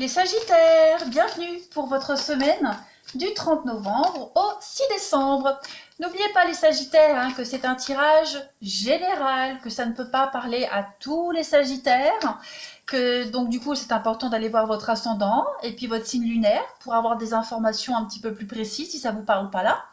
Les Sagittaires, bienvenue pour votre semaine du 30 novembre au 6 décembre. N'oubliez pas les Sagittaires que c'est un tirage général, que ça ne peut pas parler à tous les Sagittaires, que donc du coup c'est important d'aller voir votre ascendant et puis votre signe lunaire pour avoir des informations un petit peu plus précises si ça vous parle pas là.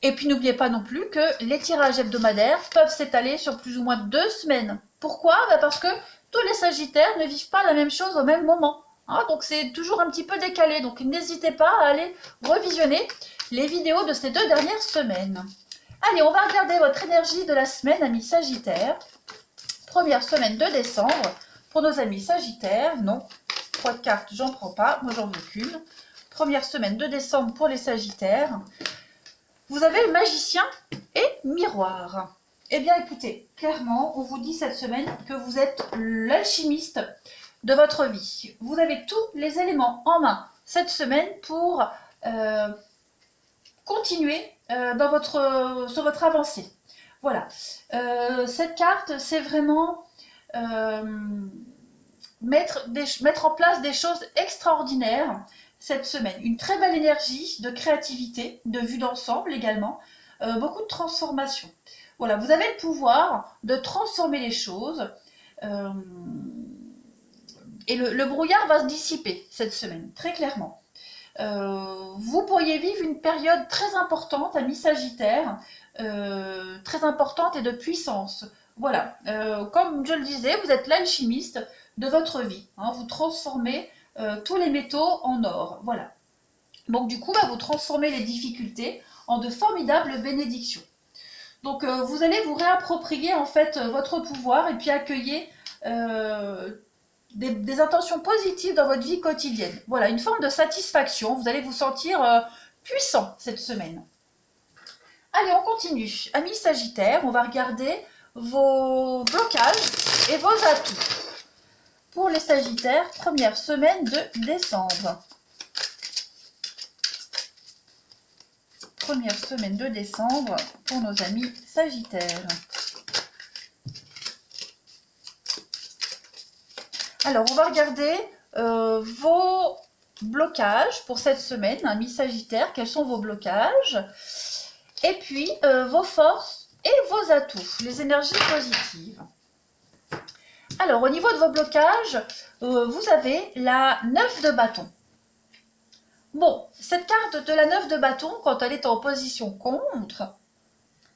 Et puis n'oubliez pas non plus que les tirages hebdomadaires peuvent s'étaler sur plus ou moins 2 semaines. Pourquoi? Parce que tous les Sagittaires ne vivent pas la même chose au même moment. Donc c'est toujours un petit peu décalé. Donc n'hésitez pas à aller revisionner les vidéos de ces 2 dernières semaines. Allez, on va regarder votre énergie de la semaine, amis Sagittaires. Première semaine de décembre pour nos amis Sagittaires. Non, 3 cartes, j'en prends pas. Moi, j'en veux qu'une. Première semaine de décembre pour les Sagittaires. Vous avez le magicien et miroir. Eh bien, écoutez, clairement, on vous dit cette semaine que vous êtes l'alchimiste de votre vie. Vous avez tous les éléments en main cette semaine pour continuer sur votre avancée. Voilà. Cette carte, c'est vraiment mettre en place des choses extraordinaires cette semaine. Une très belle énergie de créativité, de vue d'ensemble également, beaucoup de transformation. Voilà, vous avez le pouvoir de transformer les choses et le brouillard va se dissiper cette semaine, très clairement. Vous pourriez vivre une période très importante, amis Sagittaires, très importante et de puissance. Voilà, comme je le disais, vous êtes l'alchimiste de votre vie. Vous transformez tous les métaux en or. Voilà. Donc du coup, vous transformez les difficultés en de formidables bénédictions. Donc vous allez vous réapproprier en fait votre pouvoir et puis accueillir des intentions positives dans votre vie quotidienne. Voilà, une forme de satisfaction. Vous allez vous sentir puissant cette semaine. Allez, on continue. Amis Sagittaires, on va regarder vos blocages et vos atouts. Pour les Sagittaires, première semaine de décembre. Première semaine de décembre pour nos amis Sagittaires. Alors, on va regarder vos blocages pour cette semaine, amis Sagittaires. Quels sont vos blocages? Et puis, vos forces et vos atouts, les énergies positives. Alors, au niveau de vos blocages, vous avez la 9 de bâton. Bon, cette carte de la 9 de bâton, quand elle est en opposition contre,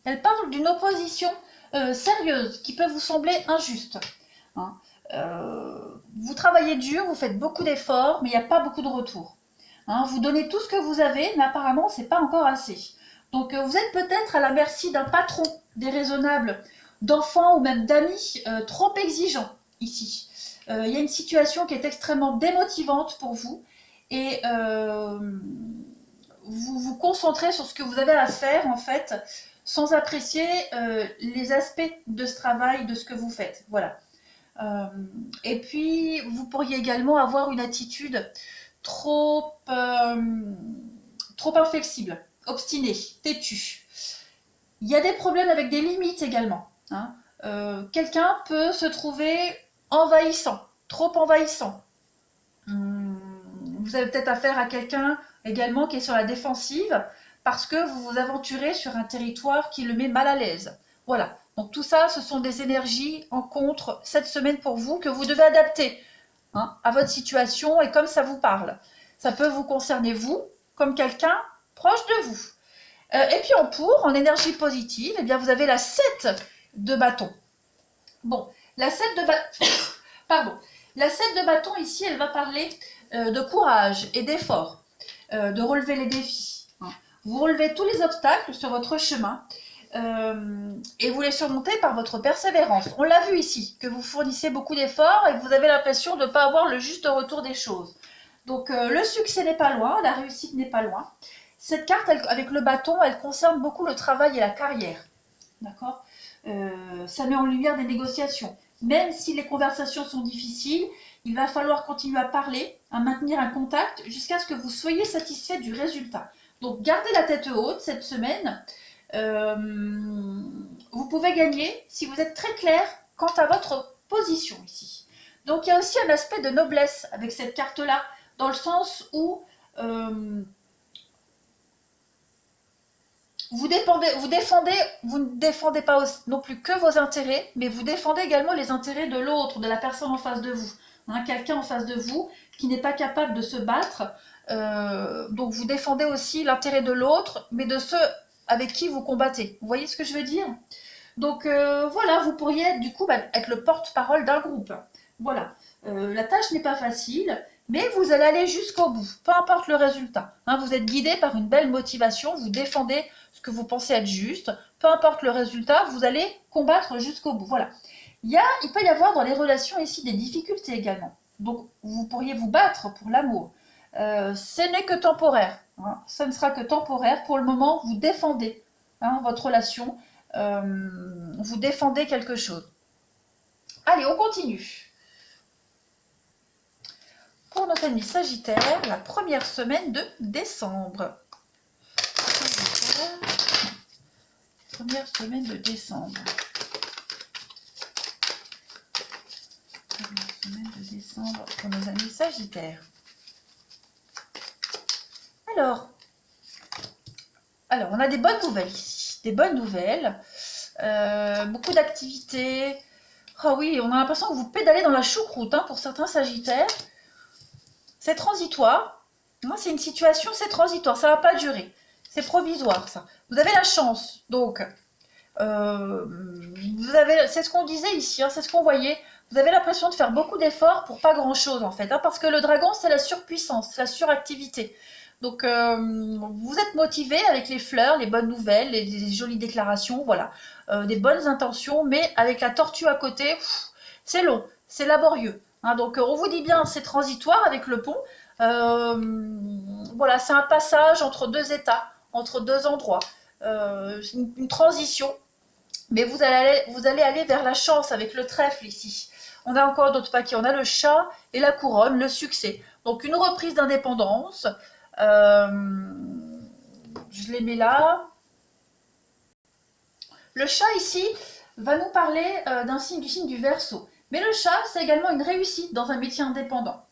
elle parle d'une opposition sérieuse qui peut vous sembler injuste. Vous travaillez dur, vous faites beaucoup d'efforts, mais il n'y a pas beaucoup de retour. Vous donnez tout ce que vous avez, mais apparemment, ce n'est pas encore assez. Donc, vous êtes peut-être à la merci d'un patron déraisonnable, d'enfants ou même d'amis trop exigeants ici. Il y a une situation qui est extrêmement démotivante pour vous et vous vous concentrez sur ce que vous avez à faire en fait, sans apprécier les aspects de ce travail, de ce que vous faites. Voilà. Et puis, vous pourriez également avoir une attitude trop inflexible, obstinée, têtue. Il y a des problèmes avec des limites également. Quelqu'un peut se trouver envahissant, trop envahissant. Vous avez peut-être affaire à quelqu'un également qui est sur la défensive parce que vous vous aventurez sur un territoire qui le met mal à l'aise. Voilà. Donc tout ça, ce sont des énergies en contre cette semaine pour vous que vous devez adapter à votre situation et comme ça vous parle. Ça peut vous concerner vous comme quelqu'un proche de vous. Et puis en énergie positive, eh bien vous avez la 7 de bâton. Bon, la 7 de bâton, pardon, la 7 de bâton ici, elle va parler de courage et d'effort, de relever les défis. Vous relevez tous les obstacles sur votre chemin et vous les surmontez par votre persévérance. On l'a vu ici, que vous fournissez beaucoup d'efforts et que vous avez l'impression de ne pas avoir le juste retour des choses. Donc le succès n'est pas loin, la réussite n'est pas loin. Cette carte, avec le bâton, elle concerne beaucoup le travail et la carrière. D'accord ? Ça met en lumière des négociations. Même si les conversations sont difficiles, il va falloir continuer à parler, à maintenir un contact jusqu'à ce que vous soyez satisfait du résultat. Donc gardez la tête haute cette semaine. Vous pouvez gagner si vous êtes très clair quant à votre position ici. Donc il y a aussi un aspect de noblesse avec cette carte-là, dans le sens où vous ne défendez pas non plus que vos intérêts, mais vous défendez également les intérêts de l'autre, de la personne en face de vous. Hein, quelqu'un en face de vous qui n'est pas capable de se battre. Donc vous défendez aussi l'intérêt de l'autre, mais de ceux avec qui vous combattez. Vous voyez ce que je veux dire? Donc voilà, vous pourriez du coup être le porte-parole d'un groupe. Voilà, la tâche n'est pas facile, mais vous allez aller jusqu'au bout, peu importe le résultat. Hein, vous êtes guidé par une belle motivation, vous défendez ce que vous pensez être juste, peu importe le résultat, vous allez combattre jusqu'au bout. Voilà. Il peut y avoir dans les relations ici des difficultés également. Donc vous pourriez vous battre pour l'amour. Ce n'est que temporaire. Hein. Ce ne sera que temporaire. Pour le moment, vous défendez votre relation. Vous défendez quelque chose. Allez, on continue. Pour nos amis Sagittaires, la première semaine de décembre. Première semaine de décembre. Première semaine de décembre pour nos amis Sagittaires. Alors, on a des bonnes nouvelles ici. Des bonnes nouvelles. Beaucoup d'activités. Ah oui, on a l'impression que vous pédalez dans la choucroute pour certains Sagittaires. C'est transitoire. C'est une situation, c'est transitoire. Ça ne va pas durer. C'est provisoire, ça. Vous avez la chance. Donc, c'est ce qu'on disait ici, c'est ce qu'on voyait. Vous avez l'impression de faire beaucoup d'efforts pour pas grand-chose, en fait. Parce que le dragon, c'est la surpuissance, la suractivité. Donc, vous êtes motivé avec les fleurs, les bonnes nouvelles, les jolies déclarations, voilà. Des bonnes intentions, mais avec la tortue à côté, c'est long, c'est laborieux. Donc, on vous dit bien, c'est transitoire avec le pont. Voilà, c'est un passage entre deux états, entre deux endroits. Une transition. Mais vous allez aller vers la chance avec le trèfle ici. On a encore d'autres paquets. On a le chat et la couronne, le succès. Donc, une reprise d'indépendance. Je les mets là. Le chat ici va nous parler du signe du Verseau. Mais le chat, c'est également une réussite dans un métier indépendant.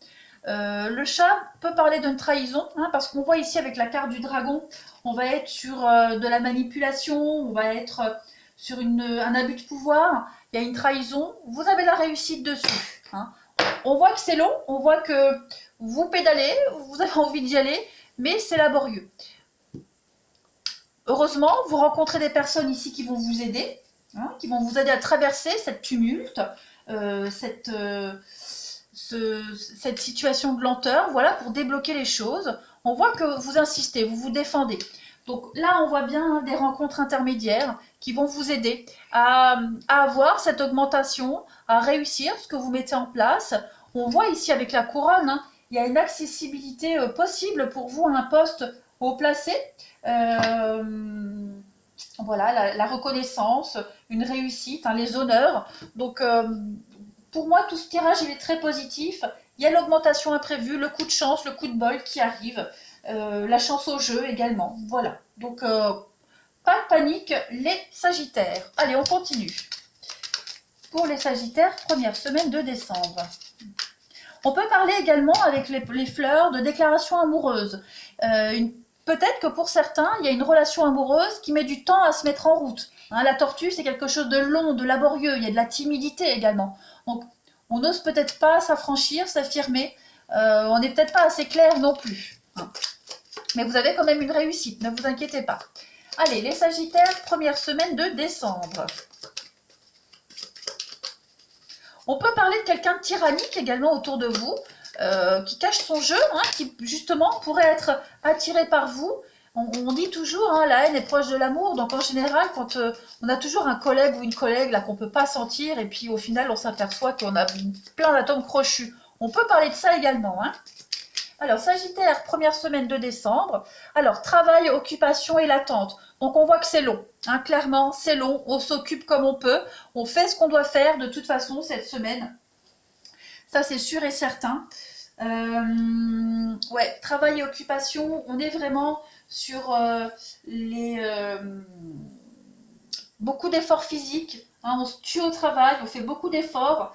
Le chat peut parler d'une trahison, parce qu'on voit ici avec la carte du dragon, on va être sur de la manipulation, on va être sur un abus de pouvoir, il y a une trahison, vous avez la réussite dessus. On voit que c'est long, on voit que vous pédalez, vous avez envie d'y aller, mais c'est laborieux. Heureusement, vous rencontrez des personnes ici qui vont vous aider, qui vont vous aider à traverser cette tumulte, cette situation de lenteur, voilà, pour débloquer les choses. On voit que vous insistez, vous vous défendez. Donc là, on voit bien des rencontres intermédiaires qui vont vous aider à avoir cette augmentation, à réussir ce que vous mettez en place. On voit ici avec la couronne, il y a une accessibilité possible pour vous à un poste haut placé. Voilà, la reconnaissance, une réussite, les honneurs. Donc, pour moi, tout ce tirage, il est très positif. Il y a l'augmentation imprévue, le coup de chance, le coup de bol qui arrive, la chance au jeu également. Voilà. Donc, pas de panique, les Sagittaires. Allez, on continue. Pour les Sagittaires, première semaine de décembre. On peut parler également avec les fleurs de déclaration amoureuse. Peut-être que pour certains, il y a une relation amoureuse qui met du temps à se mettre en route. La tortue, c'est quelque chose de long, de laborieux. Il y a de la timidité également. Donc, on n'ose peut-être pas s'affranchir, s'affirmer. On n'est peut-être pas assez clair non plus. Mais vous avez quand même une réussite, ne vous inquiétez pas. Allez, les Sagittaires, première semaine de décembre. On peut parler de quelqu'un de tyrannique également autour de vous, qui cache son jeu, qui justement pourrait être attiré par vous. On dit toujours, la haine est proche de l'amour, donc en général, quand on a toujours un collègue ou une collègue là qu'on ne peut pas sentir, et puis au final, on s'aperçoit qu'on a plein d'atomes crochus. On peut parler de ça également. Alors, Sagittaire, première semaine de décembre. Alors, travail, occupation et l'attente. Donc, on voit que c'est long. Clairement, c'est long. On s'occupe comme on peut. On fait ce qu'on doit faire de toute façon cette semaine. Ça, c'est sûr et certain. Ouais, travail et occupation, on est vraiment sur beaucoup d'efforts physiques. hein, on se tue au travail, on fait beaucoup d'efforts.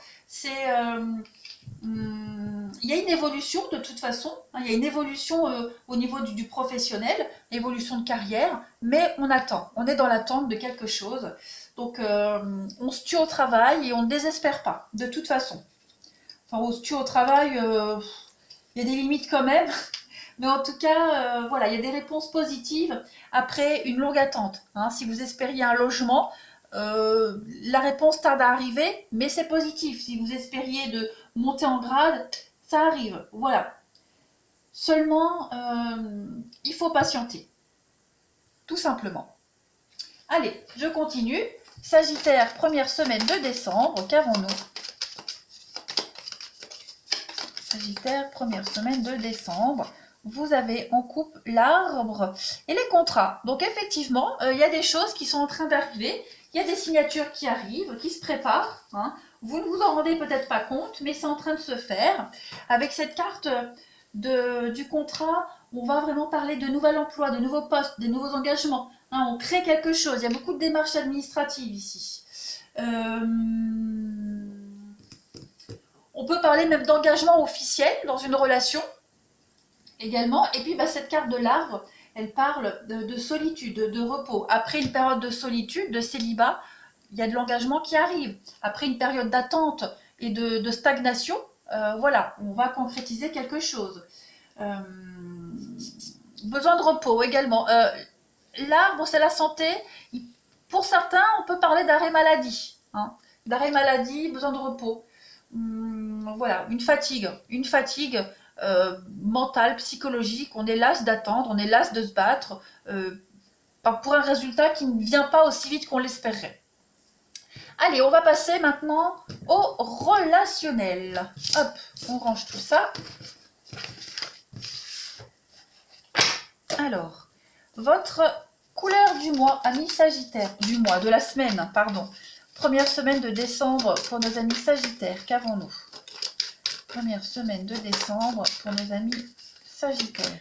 Il y a une évolution de toute façon, hein, il y a une évolution au niveau du professionnel, évolution de carrière, mais on attend, on est dans l'attente de quelque chose. Donc on se tue au travail et on ne désespère pas, de toute façon. Enfin, on se tue au travail, il y a des limites quand même, mais en tout cas, voilà, il y a des réponses positives après une longue attente. Hein. Si vous espériez un logement, la réponse tarde à arriver, mais c'est positif. Si vous espériez de monter en grade, ça arrive. Voilà. Seulement, il faut patienter. Tout simplement. Allez, je continue. Sagittaire, première semaine de décembre, qu'avons-nous? Sagittaire, première semaine de décembre. Vous avez en coupe l'arbre et les contrats. Donc effectivement, il y a des choses qui sont en train d'arriver. Il y a des signatures qui arrivent, qui se préparent. Hein. Vous ne vous en rendez peut-être pas compte, mais c'est en train de se faire. Avec cette carte du contrat, on va vraiment parler de nouvel emploi, de nouveaux postes, des nouveaux engagements. Hein, on crée quelque chose. Il y a beaucoup de démarches administratives ici. On peut parler même d'engagement officiel dans une relation également. Et puis cette carte de l'arbre, elle parle de solitude, de repos. Après une période de solitude, de célibat, il y a de l'engagement qui arrive. Après une période d'attente et de stagnation, voilà, on va concrétiser quelque chose. Besoin de repos également. L'arbre, c'est la santé. Pour certains, on peut parler d'arrêt maladie. Hein. D'arrêt maladie, besoin de repos. Voilà, une fatigue mentale, psychologique. On est las d'attendre, on est las de se battre pour un résultat qui ne vient pas aussi vite qu'on l'espérait. Allez, on va passer maintenant au relationnel. Hop, on range tout ça. Alors, votre couleur du mois, amis Sagittaire, de la semaine, pardon. Première semaine de décembre pour nos amis Sagittaires, qu'avons-nous? Première semaine de décembre pour nos amis Sagittaires.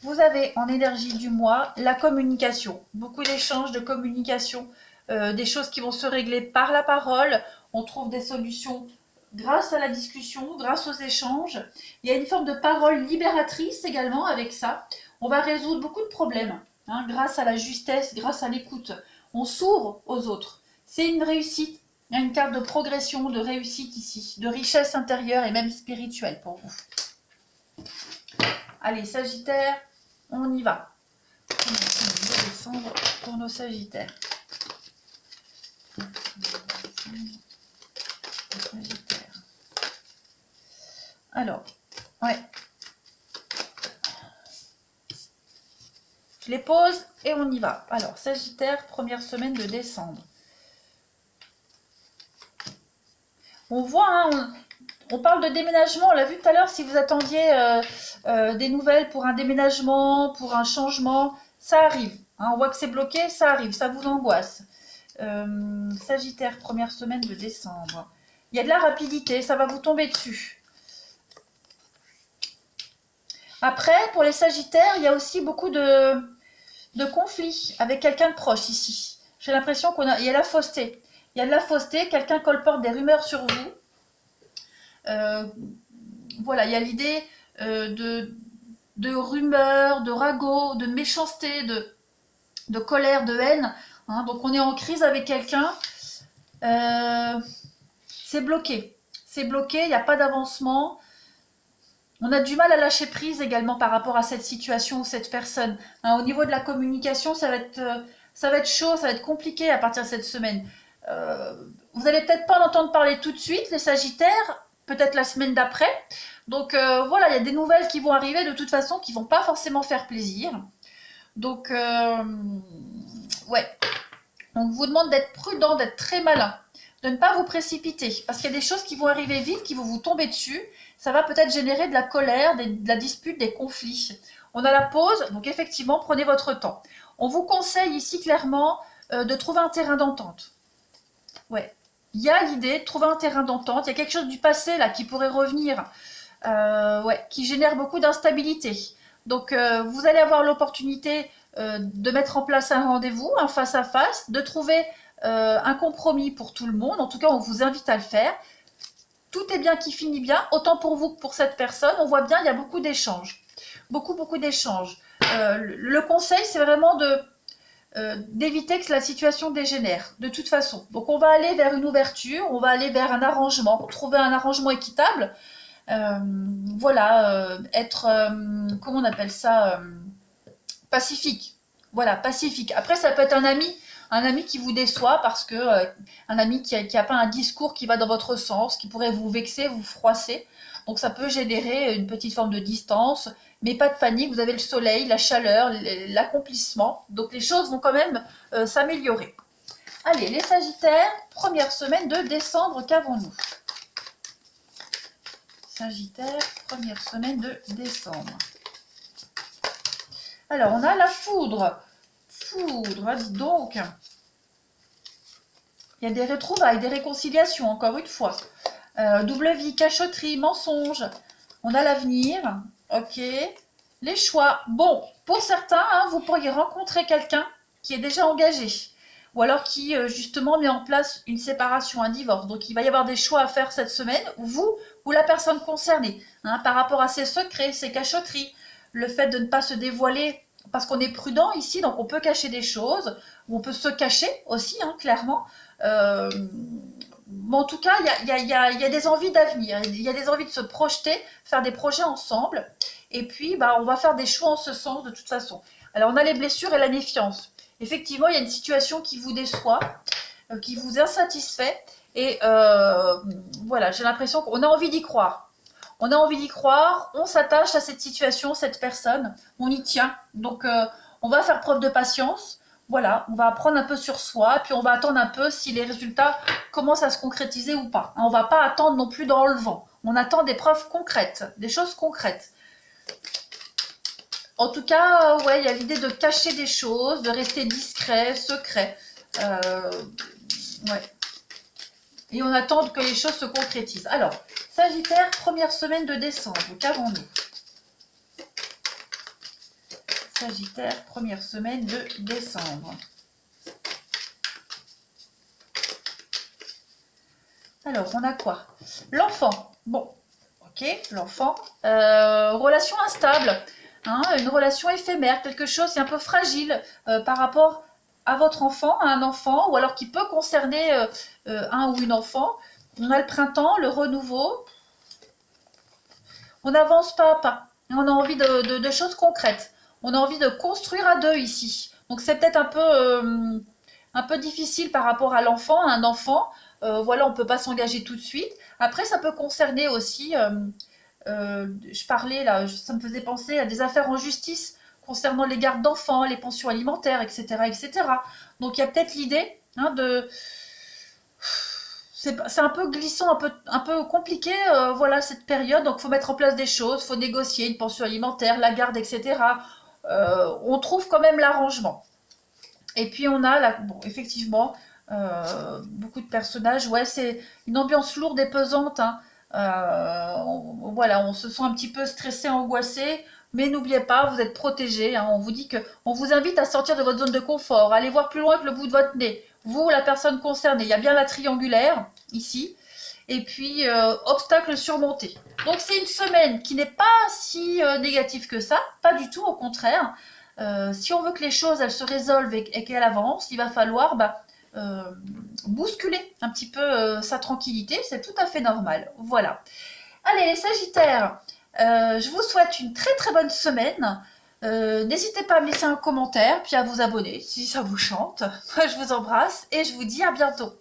Vous avez en énergie du mois la communication, beaucoup d'échanges, de communication, des choses qui vont se régler par la parole. On trouve des solutions grâce à la discussion, grâce aux échanges. Il y a une forme de parole libératrice également avec ça. On va résoudre beaucoup de problèmes hein, grâce à la justesse, grâce à l'écoute. On s'ouvre aux autres. C'est une réussite. Il y a une carte de progression, de réussite ici, de richesse intérieure et même spirituelle pour vous. Allez, Sagittaire, on y va. On va descendre pour nos Sagittaires. Sagittaire. Alors, ouais. Je les pose et on y va. Alors, Sagittaire, première semaine de décembre. On voit, hein, on parle de déménagement. On l'a vu tout à l'heure, si vous attendiez des nouvelles pour un déménagement, pour un changement, ça arrive. Hein, on voit que c'est bloqué, ça arrive, ça vous angoisse. Sagittaire, première semaine de décembre. Il y a de la rapidité, ça va vous tomber dessus. Après, pour les Sagittaires, il y a aussi beaucoup de conflits avec quelqu'un de proche ici. J'ai l'impression qu'il y a la fausseté. Il y a de la fausseté, quelqu'un colporte des rumeurs sur vous. Voilà, il y a l'idée de rumeurs, de ragots, de méchanceté, de colère, de haine. Hein, donc on est en crise avec quelqu'un. C'est bloqué. C'est bloqué, il n'y a pas d'avancement. On a du mal à lâcher prise également par rapport à cette situation ou cette personne. Hein, au niveau de la communication, ça va être chaud, ça va être compliqué à partir de cette semaine. Vous n'allez peut-être pas en entendre parler tout de suite, les Sagittaires, peut-être la semaine d'après. Donc voilà, il y a des nouvelles qui vont arriver de toute façon qui ne vont pas forcément faire plaisir. Donc, ouais. On vous demande d'être prudent, d'être très malin, de ne pas vous précipiter. Parce qu'il y a des choses qui vont arriver vite, qui vont vous tomber dessus. Ça va peut-être générer de la colère, de la dispute, des conflits. On a la pause, donc effectivement, prenez votre temps. On vous conseille ici clairement de trouver un terrain d'entente. Ouais. Il y a l'idée de trouver un terrain d'entente. Il y a quelque chose du passé là qui pourrait revenir, ouais, qui génère beaucoup d'instabilité. Donc, vous allez avoir l'opportunité de mettre en place un rendez-vous, un face-à-face, de trouver un compromis pour tout le monde. En tout cas, on vous invite à le faire. Tout est bien qui finit bien, autant pour vous que pour cette personne. On voit bien, il y a beaucoup d'échanges. Beaucoup d'échanges. Le conseil, c'est vraiment d'éviter que la situation dégénère, de toute façon. Donc on va aller vers une ouverture, on va aller vers un arrangement, trouver un arrangement équitable. Voilà, être, comment on appelle ça, pacifique. Voilà, pacifique. Après, ça peut être un ami qui vous déçoit parce que un ami qui a pas un discours qui va dans votre sens, qui pourrait vous vexer, vous froisser. Donc ça peut générer une petite forme de distance, mais pas de panique, vous avez le soleil, la chaleur, l'accomplissement. Donc les choses vont quand même s'améliorer. Allez, les Sagittaires, première semaine de décembre, qu'avons-nous? Sagittaire, première semaine de décembre. Alors, on a la foudre. Foudre, dis donc. Il y a des retrouvailles, des réconciliations, encore une fois. Double vie, cachotterie, mensonge. On a l'avenir. Ok. Les choix. Bon, pour certains, hein, vous pourriez rencontrer quelqu'un qui est déjà engagé. Ou alors qui, justement, met en place une séparation, un divorce. Donc, il va y avoir des choix à faire cette semaine, vous ou la personne concernée. Hein, par rapport à ses secrets, ses cachotteries. Le fait de ne pas se dévoiler, parce qu'on est prudent ici, donc on peut cacher des choses, ou on peut se cacher aussi, hein, clairement. Mais en tout cas, il y a des envies d'avenir, il y a des envies de se projeter, faire des projets ensemble, et puis bah, on va faire des choix en ce sens de toute façon. Alors on a les blessures et la méfiance. Effectivement, il y a une situation qui vous déçoit, qui vous insatisfait, et voilà, j'ai l'impression qu'on a envie d'y croire. On a envie d'y croire, on s'attache à cette situation, cette personne, on y tient. Donc on va faire preuve de patience, voilà, on va apprendre un peu sur soi, puis on va attendre un peu si les résultats commencent à se concrétiser ou pas. On ne va pas attendre non plus dans le vent, on attend des preuves concrètes, des choses concrètes. En tout cas, ouais, il y a l'idée de cacher des choses, de rester discret, secret. Ouais. Et on attend que les choses se concrétisent. Alors, Sagittaire, première semaine de décembre, qu'avons-nous? Sagittaire, première semaine de décembre. Alors, on a quoi? L'enfant. Bon, ok, l'enfant. Relation instable, hein, une relation éphémère, quelque chose qui est un peu fragile par rapport à votre enfant, à un enfant, ou alors qui peut concerner un ou une enfant. On a le printemps, le renouveau. On avance pas à pas. On a envie de choses concrètes. On a envie de construire à deux ici. Donc c'est peut-être un peu difficile par rapport à l'enfant, à un enfant. Voilà, on ne peut pas s'engager tout de suite. Après, ça peut concerner aussi, je parlais là, ça me faisait penser à des affaires en justice concernant les gardes d'enfants, les pensions alimentaires, etc., etc. Donc il y a peut-être l'idée hein, de... C'est un peu glissant, un peu compliqué, voilà, cette période. Donc, il faut mettre en place des choses, il faut négocier une pension alimentaire, la garde, etc. On trouve quand même l'arrangement. Et puis, on a, bon, effectivement, beaucoup de personnages. Ouais, c'est une ambiance lourde et pesante. Hein. Voilà, on se sent un petit peu stressé, angoissé. Mais n'oubliez pas, vous êtes protégé. Hein. On vous dit on vous invite à sortir de votre zone de confort, à aller voir plus loin que le bout de votre nez. Vous, la personne concernée, il y a bien la triangulaire ici. Et puis, obstacle surmonté. Donc, c'est une semaine qui n'est pas si négative que ça. Pas du tout, au contraire. Si on veut que les choses elles se résolvent et qu'elles avancent, il va falloir bousculer un petit peu sa tranquillité. C'est tout à fait normal. Voilà. Allez, les Sagittaires, je vous souhaite une très très bonne semaine. N'hésitez pas à me laisser un commentaire, puis à vous abonner si ça vous chante. Moi, je vous embrasse et je vous dis à bientôt.